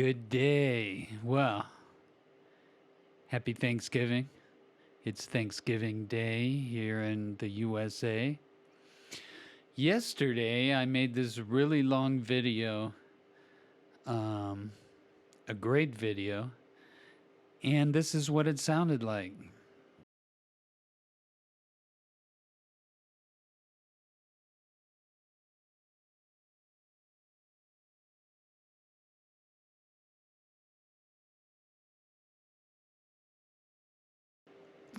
Good day. Well, happy Thanksgiving. It's Thanksgiving Day here in the USA. Yesterday, I made this really long video, a great video, and this is what it sounded like.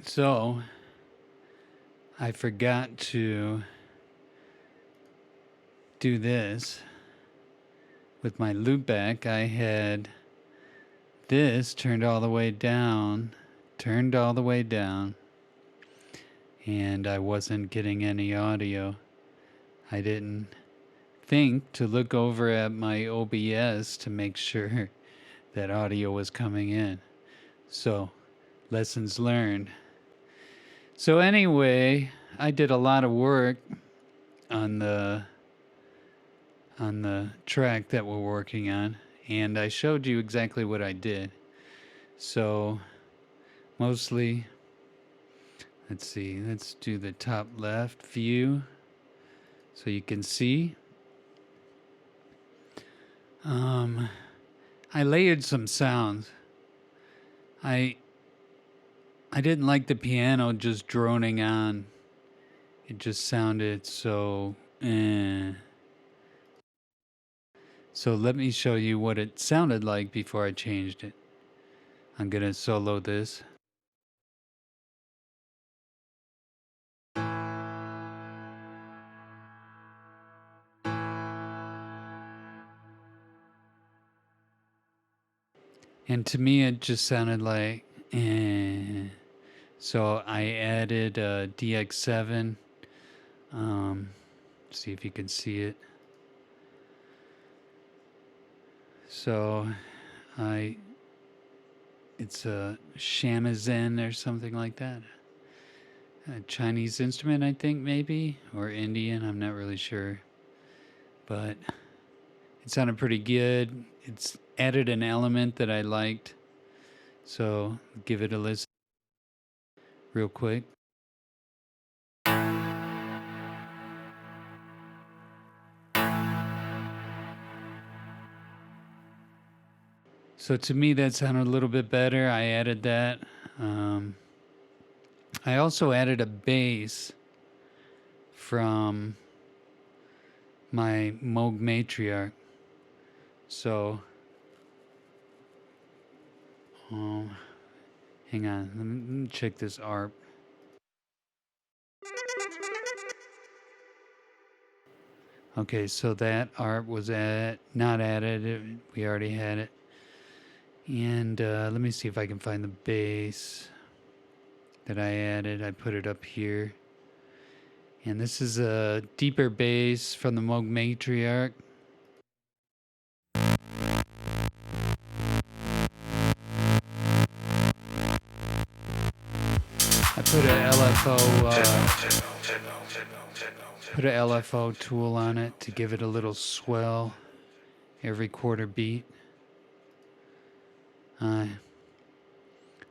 So, I forgot to do this with my loopback. I had this turned all the way down, and I wasn't getting any audio. I didn't think to look over at my OBS to make sure that audio was coming in. So, lessons learned. So anyway, I did a lot of work on the track that we're working on, and I showed you exactly what I did. So, mostly, let's see, let's do the top left view so you can see. I layered some sounds. I didn't like the piano just droning on. It just sounded so So let me show you what it sounded like before I changed it. I'm gonna solo this. And to me, it just sounded like So I added a DX7. See if you can see it. So it's a shamisen or something like that. A Chinese instrument, I think, maybe, or Indian, I'm not really sure. But it sounded pretty good. It's added an element that I liked. So give it a listen real quick. So to me, that sounded a little bit better. I added that. I also added a bass from my Moog Matriarch. So, hang on, let me check this ARP. Okay, so that ARP was not added. We already had it. And let me see if I can find the bass that I added. I put it up here. And this is a deeper bass from the Moog Matriarch. I put an LFO tool on it to give it a little swell every quarter beat. I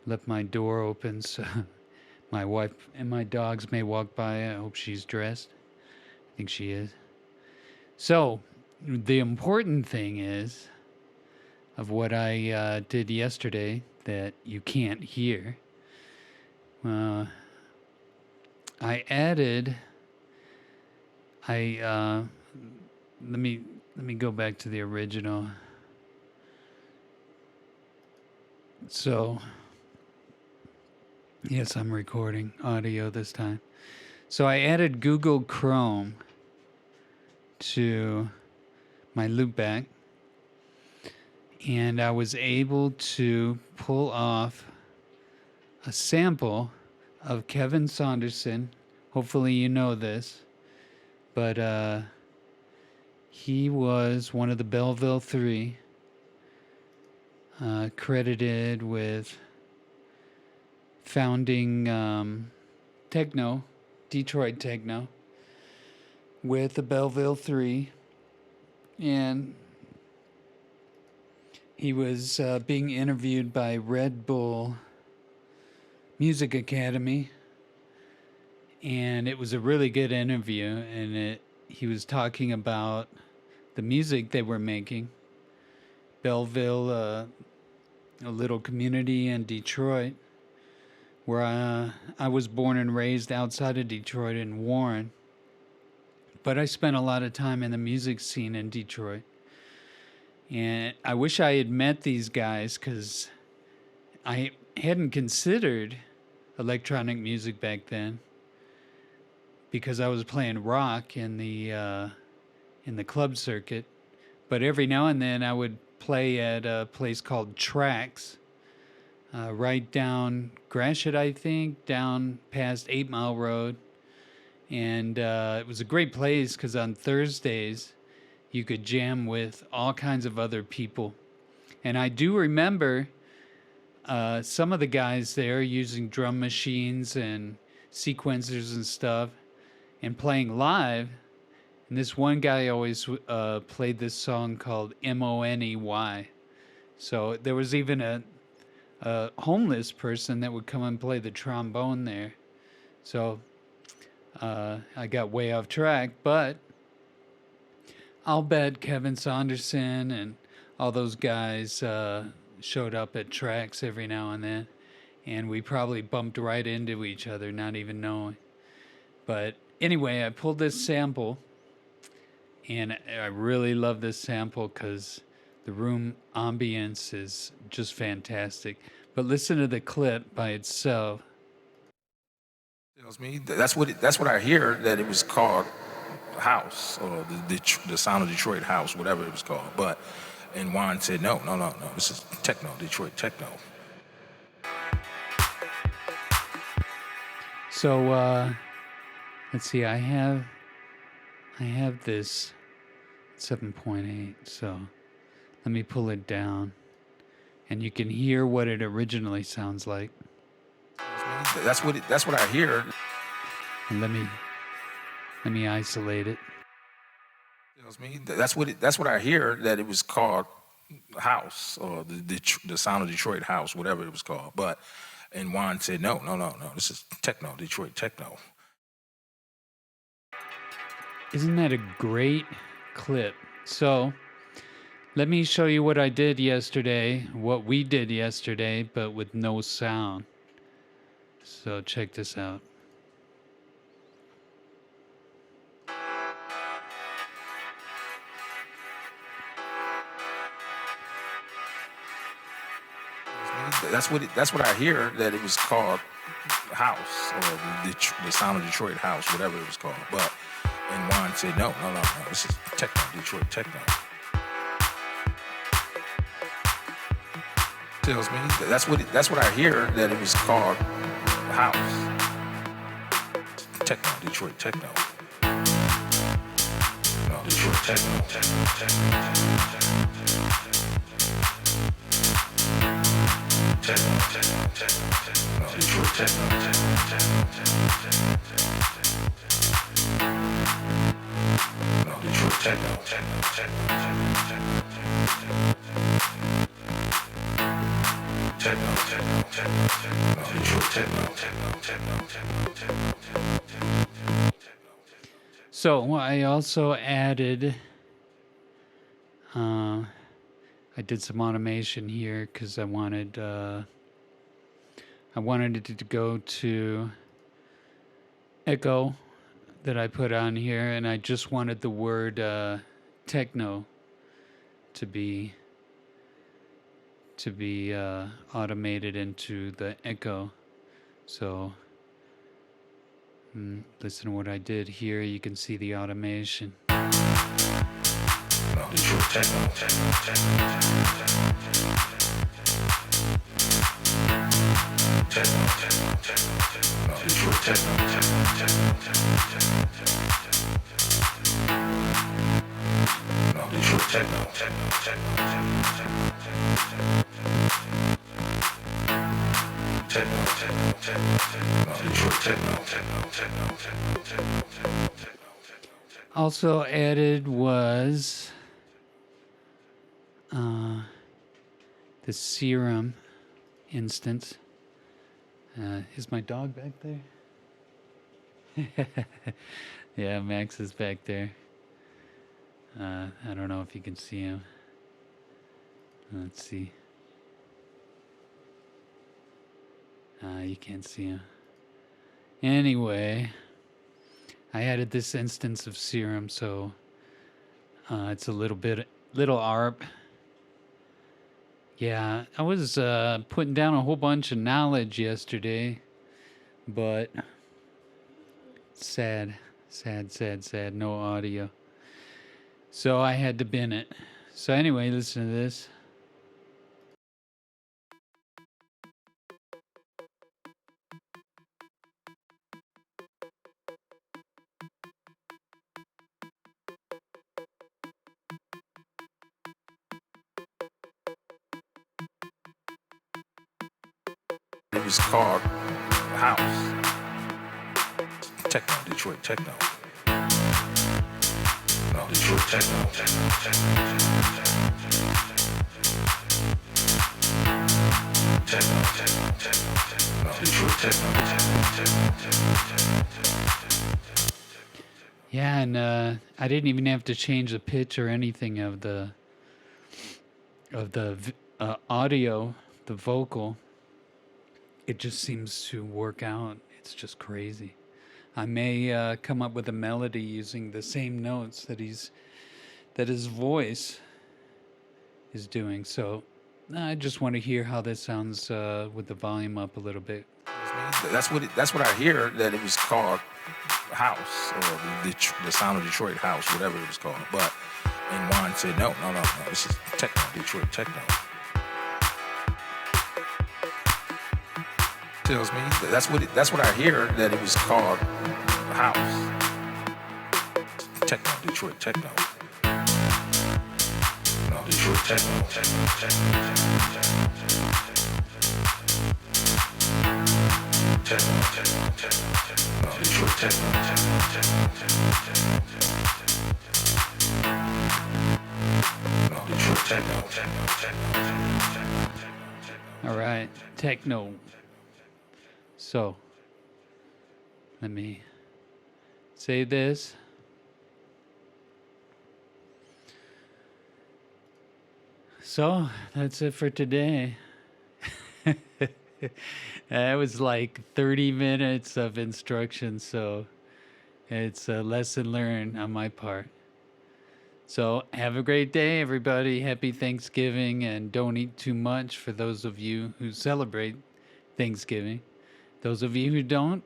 left my door open so my wife and my dogs may walk by. I hope she's dressed. I think she is. So, the important thing is of what I did yesterday that you can't hear. I added. Let me go back to the original. So, yes, I'm recording audio this time. So I added Google Chrome to my loopback, and I was able to pull off a sample of Kevin Saunderson. Hopefully you know this, but he was one of the Belleville Three, credited with founding techno, Detroit techno, with the Belleville Three, and He was being interviewed by Red Bull Music Academy, and it was a really good interview. And he was talking about the music they were making. Belleville, a little community in Detroit, where I was born and raised outside of Detroit in Warren. But I spent a lot of time in the music scene in Detroit. And I wish I had met these guys because I hadn't considered electronic music back then because I was playing rock in the club circuit. But every now and then I would play at a place called Tracks, right down Gratiot, I think, down past 8 Mile Road. And it was a great place because on Thursdays you could jam with all kinds of other people. And I do remember some of the guys there using drum machines and sequencers and stuff and playing live. And this one guy always played this song called Money. So there was even a homeless person that would come and play the trombone there. So I got way off track, but I'll bet Kevin Saunderson and all those guys showed up at Tracks every now and then, and we probably bumped right into each other, not even knowing. But anyway, I pulled this sample, and I really love this sample because the room ambience is just fantastic. But listen to the clip by itself. Tells me that's what I hear, that it was called house, or the sound of Detroit house, whatever it was called. But and Juan said no, this is techno, Detroit techno. So let's see, I have this 7.8, so let me pull it down and you can hear what it originally sounds like. That's what I hear. And let me isolate it. Tells me that's what I hear, that it was called house, or the sound of Detroit house, whatever it was called. But and Juan said no, this is techno, Detroit techno. Isn't that a great clip? So let me show you what I did yesterday, what we did yesterday, but with no sound. So check this out. That's what I hear, that it was called house, or the sound of Detroit house, whatever it was called. But and Juan said no, this is techno, Detroit techno. Tells me that's what I hear, that it was called house, techno, Detroit techno. No, Detroit techno, Detroit techno. No, Detroit So I also added, I did some automation here because I wanted it to go to echo that I put on here, and I just wanted the word techno to be automated into the echo. So listen to what I did here. You can see the automation. Also added was the Serum instance. Is my dog back there? Yeah, Max is back there. I don't know if you can see him. Let's see. You can't see him. Anyway, I added this instance of Serum, so it's a little ARP. Yeah, I was putting down a whole bunch of knowledge yesterday, but sad, no audio. So I had to bin it. So anyway, listen to this. It was called House. Techno, Detroit techno. No, Detroit techno. Yeah, and I didn't even have to change the pitch or anything of the audio, the vocal. It just seems to work out. It's just crazy. I may come up with a melody using the same notes that his voice is doing. So I just want to hear how this sounds with the volume up a little bit. That's what I hear, that it was called House, or the sound of Detroit House, whatever it was called. But and Juan said no, this is techno, Detroit techno. Tells me that's what I hear, that it was called House, techno, Detroit techno. No, Detroit techno. Detroit techno. No, Detroit techno. All right, techno. So let me say this. So that's it for today. That was like 30 minutes of instruction, so it's a lesson learned on my part. So have a great day, everybody. Happy Thanksgiving, and don't eat too much for those of you who celebrate Thanksgiving. Those of you who don't,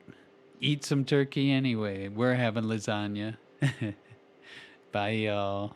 eat some turkey anyway. We're having lasagna. Bye, y'all.